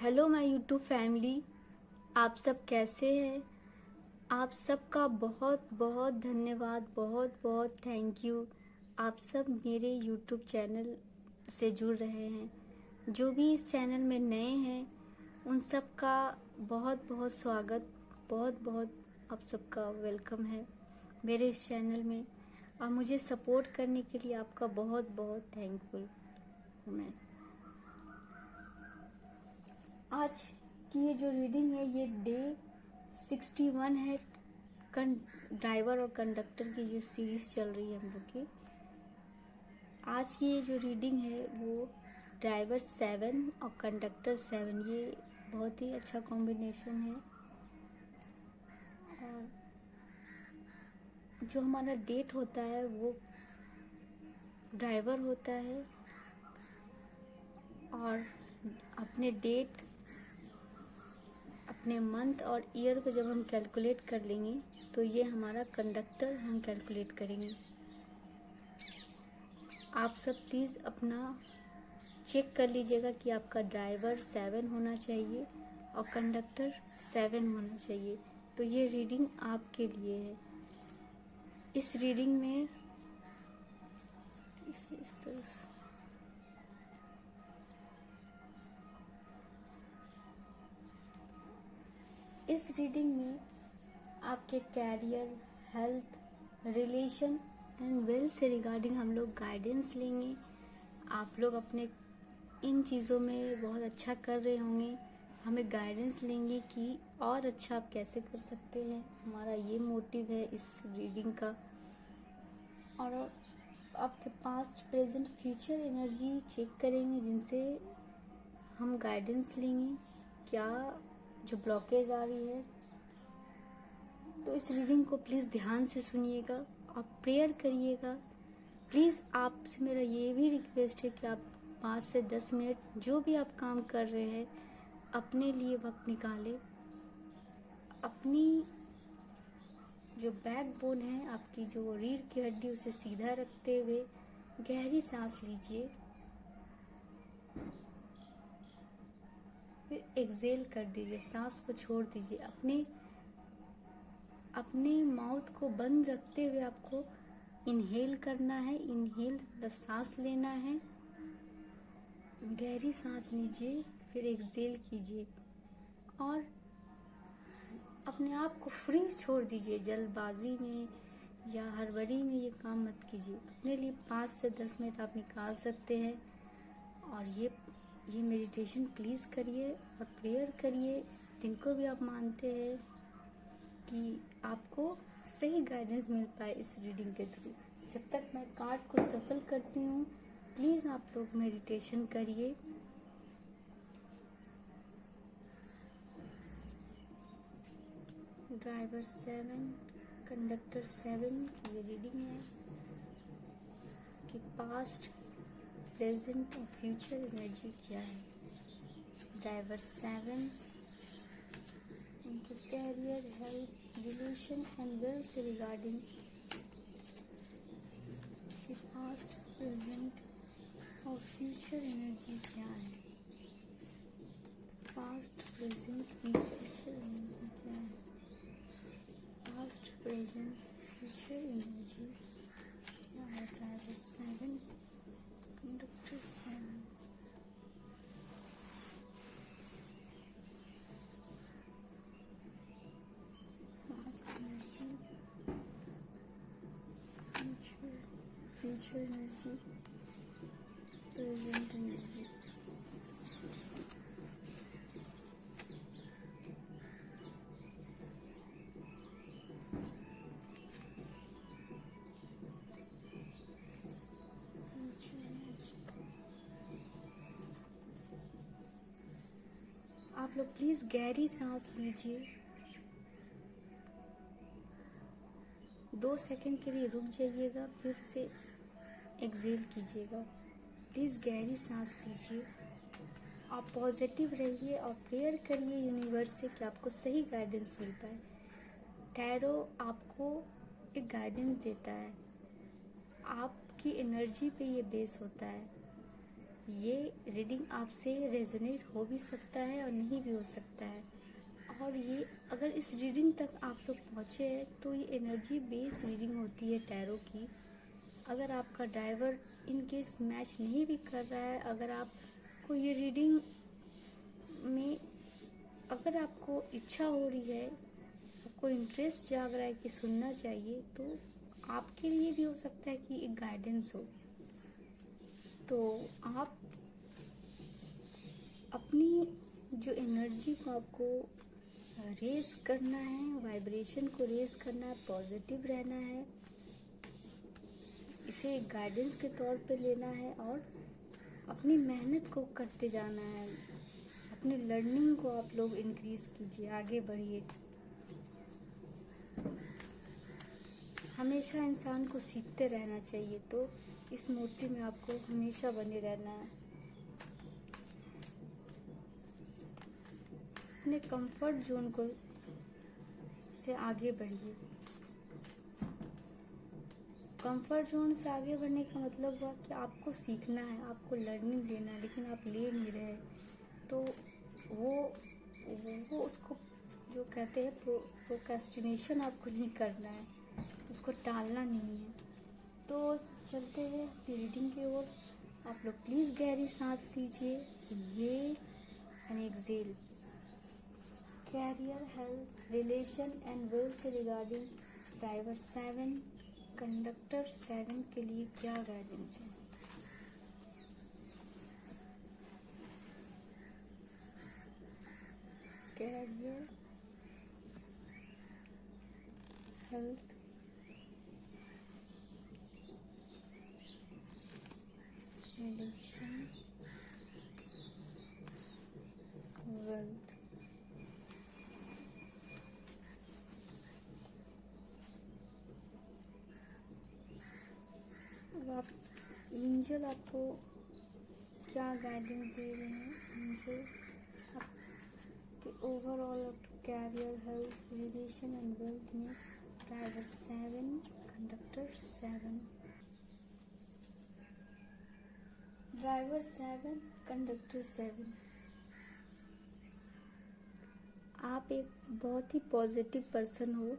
Hello my YouTube family. आप सब कैसे हैं? आप सबका बहुत बहुत धन्यवाद, बहुत बहुत थैंक यू। आप सब मेरे यूट्यूब चैनल से जुड़ रहे हैं। जो भी इस चैनल में नए हैं उन सब का बहुत बहुत स्वागत, बहुत बहुत आप सबका वेलकम है मेरे इस चैनल में। और मुझे सपोर्ट करने के लिए आपका बहुत बहुत थैंकफुल हूँ मैं। आज की ये जो रीडिंग है ये डे 61 है। ड्राइवर और कंडक्टर की जो सीरीज चल रही है हम लोग की, आज की ये जो रीडिंग है वो ड्राइवर 7 और कंडक्टर 7, ये बहुत ही अच्छा कॉम्बिनेशन है। और जो हमारा डेट होता है वो ड्राइवर होता है, और अपने डेट, अपने मंथ और ईयर को जब हम कैलकुलेट कर लेंगे तो ये हमारा कंडक्टर हम कैलकुलेट करेंगे। आप सब प्लीज़ अपना चेक कर लीजिएगा कि आपका ड्राइवर 7 होना चाहिए और कंडक्टर 7 होना चाहिए। तो ये रीडिंग आपके लिए है। इस रीडिंग में इस तरह से इस रीडिंग में आपके career, health, relation and wealth से रिगार्डिंग हम लोग गाइडेंस लेंगे। आप लोग अपने इन चीज़ों में बहुत अच्छा कर रहे होंगे, हमें गाइडेंस लेंगे कि और अच्छा आप कैसे कर सकते हैं। हमारा ये मोटिव है इस रीडिंग का। और आपके past, present, future energy check करेंगे, जिनसे हम गाइडेंस लेंगे क्या जो ब्लॉकेज आ रही है। तो इस रीडिंग को प्लीज़ ध्यान से सुनिएगा और प्रेयर करिएगा। प्लीज़ आपसे मेरा ये भी रिक्वेस्ट है कि आप 5 से 10 मिनट जो भी आप काम कर रहे हैं अपने लिए वक्त निकालें। अपनी जो बैकबोन है, आपकी जो रीढ़ की हड्डी, उसे सीधा रखते हुए गहरी सांस लीजिए, फिर एक्सेल कर दीजिए, सांस को छोड़ दीजिए। अपने माउथ को बंद रखते हुए आपको इनहेल करना है। इनहेल मतलब सांस लेना है, गहरी सांस लीजिए, फिर एक्सेल कीजिए और अपने आप को फ्री छोड़ दीजिए। जल्दबाजी में या हड़बड़ी में ये काम मत कीजिए। अपने लिए 5 से 10 मिनट आप निकाल सकते हैं और ये मेडिटेशन प्लीज़ करिए और प्रेयर करिए, जिनको भी आप मानते हैं कि आपको सही गाइडेंस मिल पाए इस रीडिंग के थ्रू। जब तक मैं कार्ड को सफल करती हूँ प्लीज़ आप लोग मेडिटेशन करिए। ड्राइवर 7, कंडक्टर 7 की ये रीडिंग है कि पास्ट, प्रेजेंट और फ्यूचर एनर्जी क्या है। ड्राइवर 7 उनके career, health, relation and wealth से रिगार्डिंग पास्ट, प्रेजेंट और फ्यूचर एनर्जी क्या है। Past, present and future energy क्या है। पास्ट, प्रेजेंट, फ्यूचर एनर्जी क्या है। Driver 7, conductor 7। Past energy, future energy, present energy. आप लोग प्लीज़ गहरी सांस लीजिए, 2 सेकंड के लिए रुक जाइएगा, फिर उसे एक्सेल कीजिएगा। प्लीज़ गहरी सांस लीजिए। आप पॉजिटिव रहिए और प्रेयर करिए यूनिवर्स से कि आपको सही गाइडेंस मिल पाए। टैरो आपको एक गाइडेंस देता है, आपकी एनर्जी पे ये बेस होता है। ये रीडिंग आपसे रेजोनेट हो भी सकता है और नहीं भी हो सकता है। और ये अगर इस रीडिंग तक आप लोग पहुँचे हैं तो ये एनर्जी बेस्ड रीडिंग होती है टैरो की। अगर आपका ड्राइवर इन केस मैच नहीं भी कर रहा है, अगर आपको ये रीडिंग में अगर आपको इच्छा हो रही है, आपको इंटरेस्ट जाग रहा है कि सुनना चाहिए, तो आपके लिए भी हो सकता है कि एक गाइडेंस हो। तो आप अपनी जो एनर्जी को आपको रेस करना है, वाइब्रेशन को रेस करना है, पॉजिटिव रहना है, इसे एक गाइडेंस के तौर पे लेना है और अपनी मेहनत को करते जाना है। अपनी लर्निंग को आप लोग इंक्रीज कीजिए, आगे बढ़िए। हमेशा इंसान को सीखते रहना चाहिए, तो इस मोटिव में आपको हमेशा बने रहना है। अपने कंफर्ट जोन को से आगे बढ़िए। कंफर्ट जोन से आगे बढ़ने का मतलब हुआ कि आपको सीखना है, आपको लर्निंग लेना है, लेकिन आप ले नहीं रहे, तो वो उसको जो कहते हैं प्रोक्रेस्टिनेशन आपको नहीं करना है, उसको टालना नहीं है। तो चलते हैं अपनी रीडिंग की ओर। आप लोग प्लीज़ गहरी सांस लीजिए, inhale and exhale. Career, health, relation and wealth से रिगार्डिंग ड्राइवर 7, कंडक्टर 7 के लिए क्या गाइडेंस है? Career, health, relation, wealth. अब आप एंजल आपको क्या गाइडेंस दे रहे हैं? एंजल आपके ओवरऑल आपके career, health, relation and wealth में ड्राइवर 7, कंडक्टर 7। Driver 7, conductor 7। आप एक बहुत ही पॉजिटिव पर्सन हो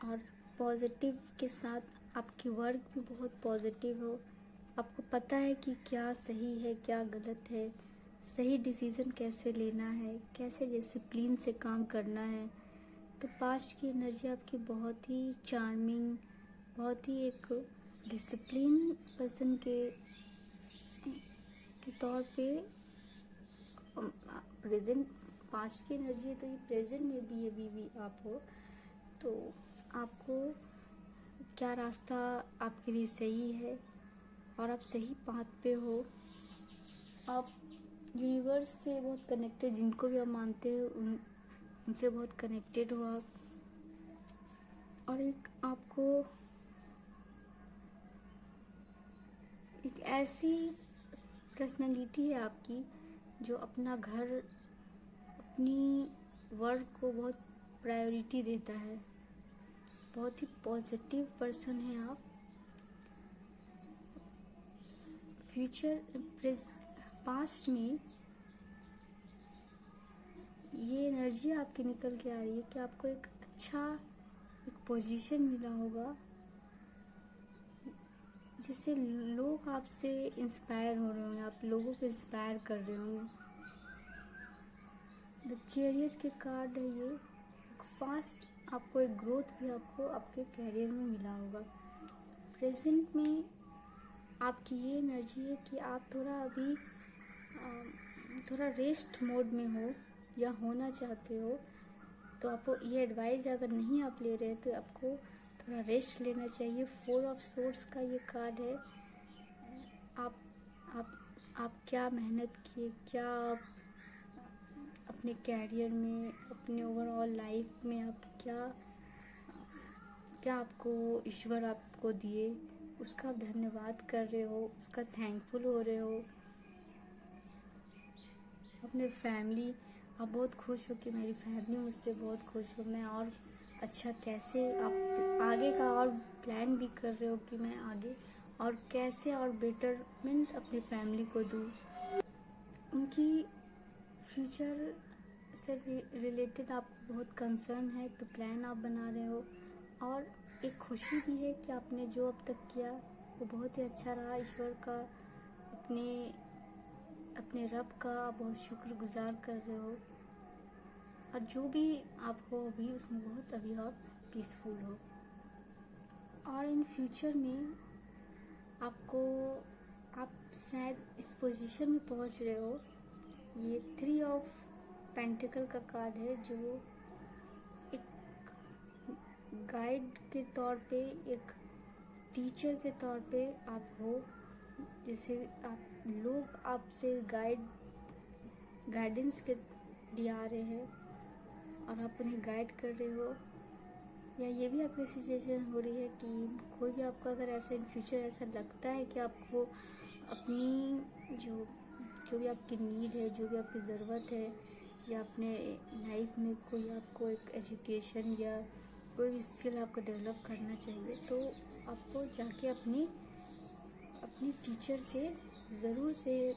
और पॉजिटिव के साथ आपकी वर्क भी बहुत पॉजिटिव हो। आपको पता है कि क्या सही है, क्या गलत है, सही डिसीज़न कैसे लेना है, कैसे डिसिप्लिन से काम करना है। तो पास्ट की एनर्जी आपकी बहुत ही चार्मिंग, बहुत ही एक डिसिप्लिन पर्सन के तौर पे प्रेजेंट पास्ट की एनर्जी है, तो ये प्रेजेंट में भी अभी भी आप हो। तो आपको क्या रास्ता आपके लिए सही है और आप सही पाथ पे हो। आप यूनिवर्स से बहुत कनेक्टेड, जिनको भी आप मानते हो उनसे बहुत कनेक्टेड हो आप। और एक आपको एक ऐसी पर्सनालिटी है आपकी जो अपना घर, अपनी वर्क को बहुत प्रायोरिटी देता है। बहुत ही पॉजिटिव पर्सन है आप। फ्यूचर पास्ट में ये एनर्जी आपकी निकल के आ रही है कि आपको एक अच्छा एक पोजीशन मिला होगा जिससे लोग आपसे इंस्पायर हो रहे होंगे, आप लोगों को इंस्पायर कर रहे होंगे। द चैरियट के कार्ड है ये। एक फास्ट आपको एक ग्रोथ भी आपको आपके कैरियर में मिला होगा। प्रेजेंट में आपकी ये एनर्जी है कि आप थोड़ा अभी थोड़ा रेस्ट मोड में हो या होना चाहते हो। तो आपको ये एडवाइस अगर नहीं आप ले रहे तो आपको थोड़ा रेस्ट लेना चाहिए। 4 ऑफ सोर्स का ये कार्ड है। आप आप आप क्या मेहनत किए, क्या आप अपने कैरियर में, अपने ओवरऑल लाइफ में आप क्या क्या आपको ईश्वर आपको दिए, उसका आप धन्यवाद कर रहे हो, उसका थैंकफुल हो रहे हो। अपने फैमिली, आप बहुत खुश हो कि मेरी फैमिली मुझसे बहुत खुश हो, मैं और अच्छा कैसे आप आगे का और प्लान भी कर रहे हो कि मैं आगे और कैसे और बेटरमेंट अपनी फैमिली को दूँ, उनकी फ्यूचर से रिलेटेड आपको बहुत कंसर्न है, तो प्लान आप बना रहे हो। और एक खुशी भी है कि आपने जो अब तक किया वो बहुत ही अच्छा रहा। ईश्वर का, अपने रब का आप बहुत शुक्रगुजार कर रहे हो, और जो भी आप हो अभी उसमें बहुत अभी आप पीसफुल हो। और इन फ्यूचर में आप शायद इस पोजीशन में पहुंच रहे हो। ये 3 ऑफ पेंटिकल का कार्ड है, जो एक गाइड के तौर पे, एक टीचर के तौर पे आप हो। जैसे आप लोग आपसे गाइडेंस के लिए आ रहे हैं और आप उन्हें गाइड कर रहे हो। या ये भी आपकी सिचुएशन हो रही है कि कोई भी आपका अगर ऐसा इन फ्यूचर ऐसा लगता है कि आपको अपनी जो भी आपकी नीड है, जो भी आपकी ज़रूरत है, या अपने लाइफ में कोई आपको एक एजुकेशन या कोई भी स्किल आपको डेवलप करना चाहिए, तो आपको जाके अपनी टीचर से ज़रूर से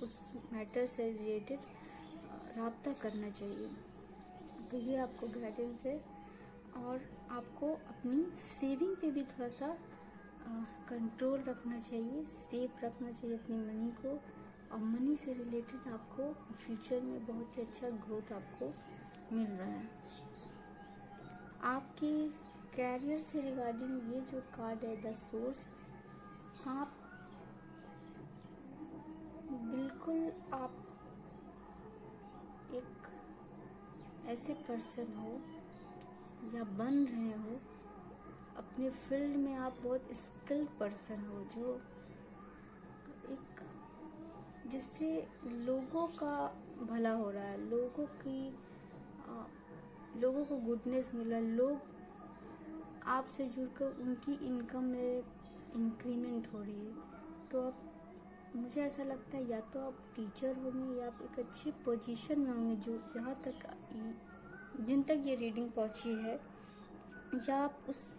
उस मैटर से रिलेटेड राब्ता करना चाहिए। तो ये आपको गाइडेंस है। और आपको अपनी सेविंग पे भी थोड़ा सा कंट्रोल रखना चाहिए, सेफ रखना चाहिए अपनी मनी को। और मनी से रिलेटेड आपको फ्यूचर में बहुत ही अच्छा ग्रोथ आपको मिल रहा है। आपके कैरियर से रिगार्डिंग ये जो कार्ड है द सोर्स, आप बिल्कुल आप एक ऐसे पर्सन हो या बन रहे हो, अपने फील्ड में आप बहुत स्किल्ड पर्सन हो, जो एक जिससे लोगों का भला हो रहा है, लोगों को गुडनेस मिल रहा है, लोग आपसे जुड़कर उनकी इनकम में इंक्रीमेंट हो रही है। तो आप, मुझे ऐसा लगता है या तो आप टीचर होंगे या आप एक अच्छी पोजीशन में होंगे, जो जहाँ तक जिन तक ये रीडिंग पहुँची है, या आप उस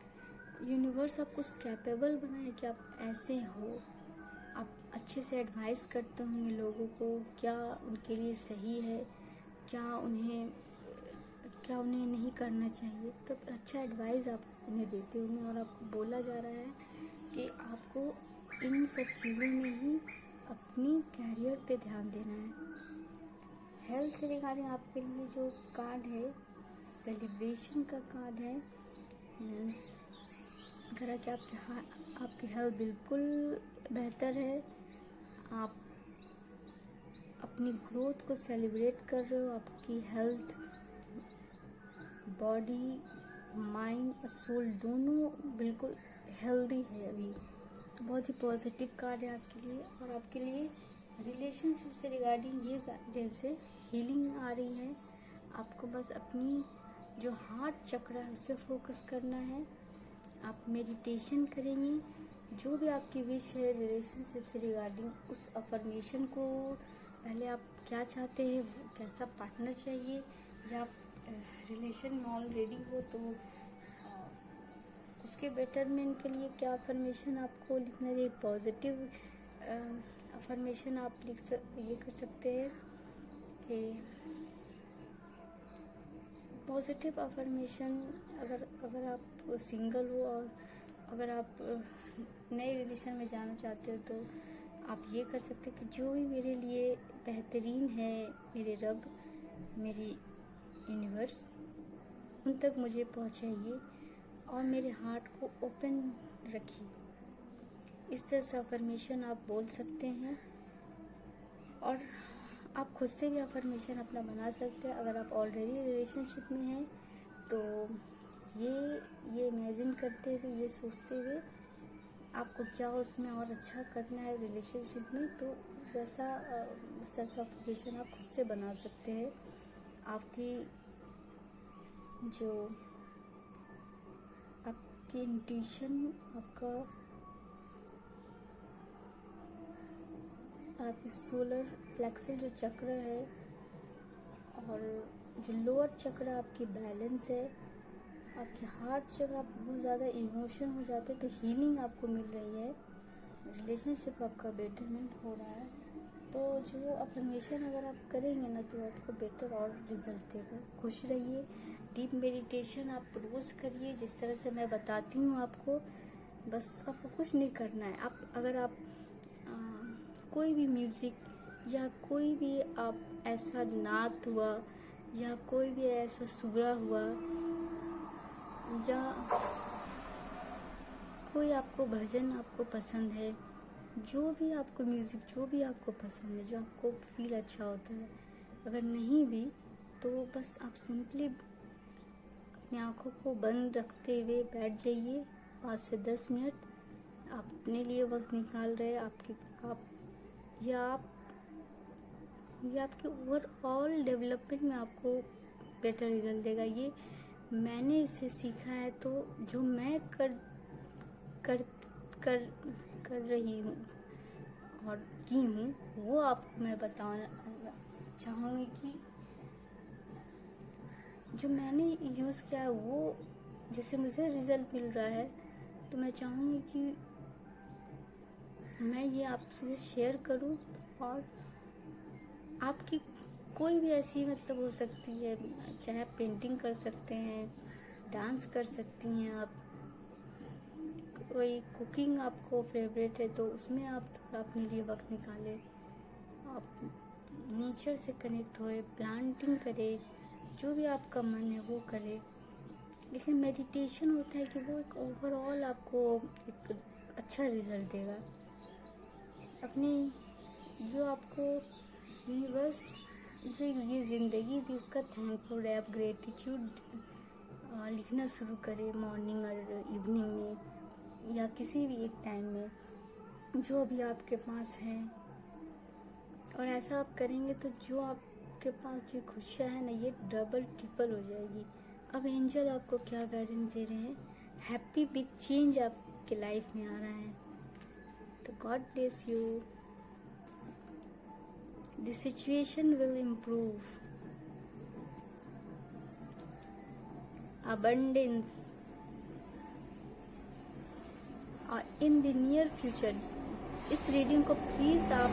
यूनिवर्स आपको उस कैपेबल बनाए कि आप ऐसे हो। आप अच्छे से एडवाइस करते होंगे लोगों को, क्या उनके लिए सही है, क्या उन्हें नहीं करना चाहिए। तो अच्छा एडवाइस आप उन्हें देते होंगे। और आपको बोला जा रहा है कि आपको इन सब चीज़ों में ही अपनी कैरियर पे ध्यान देना है। हेल्थ से रिगार्डिंग आपके लिए जो कार्ड है, सेलिब्रेशन का कार्ड है। मीन्स कह कि आपकी हेल्थ बिल्कुल बेहतर है। आप अपनी ग्रोथ को सेलिब्रेट कर रहे हो। आपकी हेल्थ, बॉडी, माइंड और सोल दोनों बिल्कुल हेल्दी है अभी। तो बहुत ही पॉजिटिव कार्ड है आपके लिए। और आपके लिए रिलेशनशिप से रिगार्डिंग ये गाइडेंस है, हीलिंग आ रही है। आपको बस अपनी जो हार्ट चक्र है उस पर फोकस करना है। आप मेडिटेशन करेंगे, जो भी आपकी विश है रिलेशनशिप से रिगार्डिंग, उस अफर्मेशन को, पहले आप क्या चाहते हैं, कैसा पार्टनर चाहिए, या आप रिलेशन में ऑलरेडी हो तो उसके बेटरमेंट के लिए क्या अफर्मेशन आपको लिखना चाहिए। पॉजिटिव अफर्मेशन आप ये कर सकते हैं कि पॉजिटिव अफर्मेशन, अगर आप सिंगल हो और अगर आप नए रिलेशन में जाना चाहते हो, तो आप ये कर सकते हैं कि जो भी मेरे लिए बेहतरीन है, मेरे रब, मेरी यूनिवर्स, उन तक मुझे पहुंचाइए और मेरे हार्ट को ओपन रखिए। इस तरह से अफर्मेशन आप बोल सकते हैं। और आप खुद से भी अफर्मेशन अपना बना सकते हैं। अगर आप ऑलरेडी रिलेशनशिप में हैं तो ये इमेजिन करते हुए, ये सोचते हुए आपको क्या उसमें और अच्छा करना है रिलेशनशिप में, तो वैसा उस तरह से अफर्मेशन आप खुद से बना सकते हैं। आपकी इंट्यूशन, आपकी सोलर प्लेक्सस जो चक्र है, और जो लोअर चक्र आपकी बैलेंस है, आपके हार्ट जब आप बहुत ज़्यादा इमोशन हो जाते हैं तो हीलिंग आपको मिल रही है, रिलेशनशिप आपका बेटरमेंट हो रहा है। तो जो अफर्मेशन अगर आप करेंगे ना तो आपको बेटर और रिजल्ट देगा। खुश रहिए, डीप मेडिटेशन आप रोज़ करिए जिस तरह से मैं बताती हूँ आपको। बस आपको कुछ नहीं करना है। आप अगर आप कोई भी म्यूज़िक या कोई भी आप ऐसा नात हुआ या कोई भी ऐसा सुगड़ा हुआ या कोई आपको भजन आपको पसंद है, जो भी आपको म्यूज़िक जो भी आपको पसंद है, जो आपको फील अच्छा होता है, अगर नहीं भी तो बस आप सिंपली अपनी आँखों को बंद रखते हुए बैठ जाइए 5 से 10 मिनट। आप अपने लिए वक्त निकाल रहे हैं, ये आपके ओवरऑल डेवलपमेंट में आपको बेटर रिजल्ट देगा। ये मैंने इसे सीखा है, तो जो मैं कर कर कर कर रही हूँ और की हूँ वो आपको मैं बताना चाहूँगी कि जो मैंने यूज़ किया है वो जिससे मुझे रिज़ल्ट मिल रहा है, तो मैं चाहूँगी कि मैं ये आपसे शेयर करूँ। और आपकी कोई भी ऐसी मतलब हो सकती है, चाहे आप पेंटिंग कर सकते हैं, डांस कर सकती हैं, आप कोई कुकिंग आपको फेवरेट है तो उसमें आप थोड़ा अपने लिए वक्त निकालें, आप नेचर से कनेक्ट होए, प्लांटिंग करें, जो भी आपका मन है वो करें। लेकिन मेडिटेशन होता है कि वो एक ओवरऑल आपको एक अच्छा रिज़ल्ट देगा। अपनी जो आपको यूनिवर्स जो ये ज़िंदगी दी उसका थैंकफुल है, आप ग्रेटिट्यूड लिखना शुरू करें मॉर्निंग और इवनिंग में या किसी भी एक टाइम में जो भी आपके पास है। और ऐसा आप करेंगे तो जो आपके पास जो खुशियाँ हैं ना ये डबल ट्रिपल हो जाएगी। अब एंजल आपको क्या गाइडेंस दे रहे हैं, हैप्पी बिग चेंज आपके लाइफ में आ रहा है। तो God bless you, the situation will improve, abundance, और in the near future इस रीडिंग को प्लीज़ आप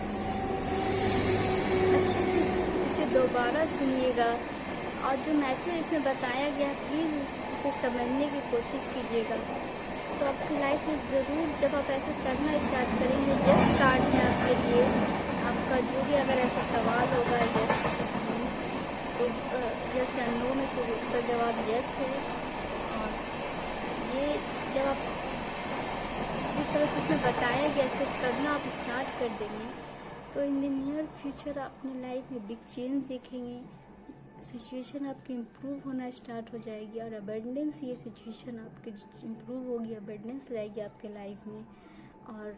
अच्छे से इसे दोबारा सुनिएगा और जो मैसेज इसमें बताया गया प्लीज़ इसे समझने की कोशिश कीजिएगा। तो आपकी लाइफ में ज़रूर जब आप ऐसे करना स्टार्ट करेंगे, यस कार्ड है आपके लिए। आपका जो भी अगर ऐसा सवाल होगा यस तो यस या नो में तो उसका जवाब यस है। और ये जब आप जिस तरह से इसमें बताया गया ऐसे करना आप स्टार्ट कर देंगे तो इन द नियर फ्यूचर आप अपनी लाइफ में बिग चेंज देखेंगे, सिचुएशन आपकी इम्प्रूव होना स्टार्ट हो जाएगी और अबंडेंस ये सिचुएशन आपकी इम्प्रूव होगी, अबंडेंस लाएगी आपके लाइफ में। और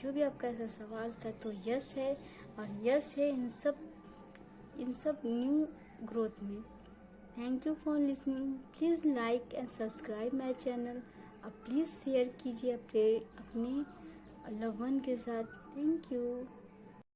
जो भी आपका ऐसा सवाल था तो यस है और यस है इन सब न्यू ग्रोथ में। Thank you for listening, please like and subscribe my channel. आप प्लीज़ शेयर कीजिए अपने लव वन के साथ। Thank you.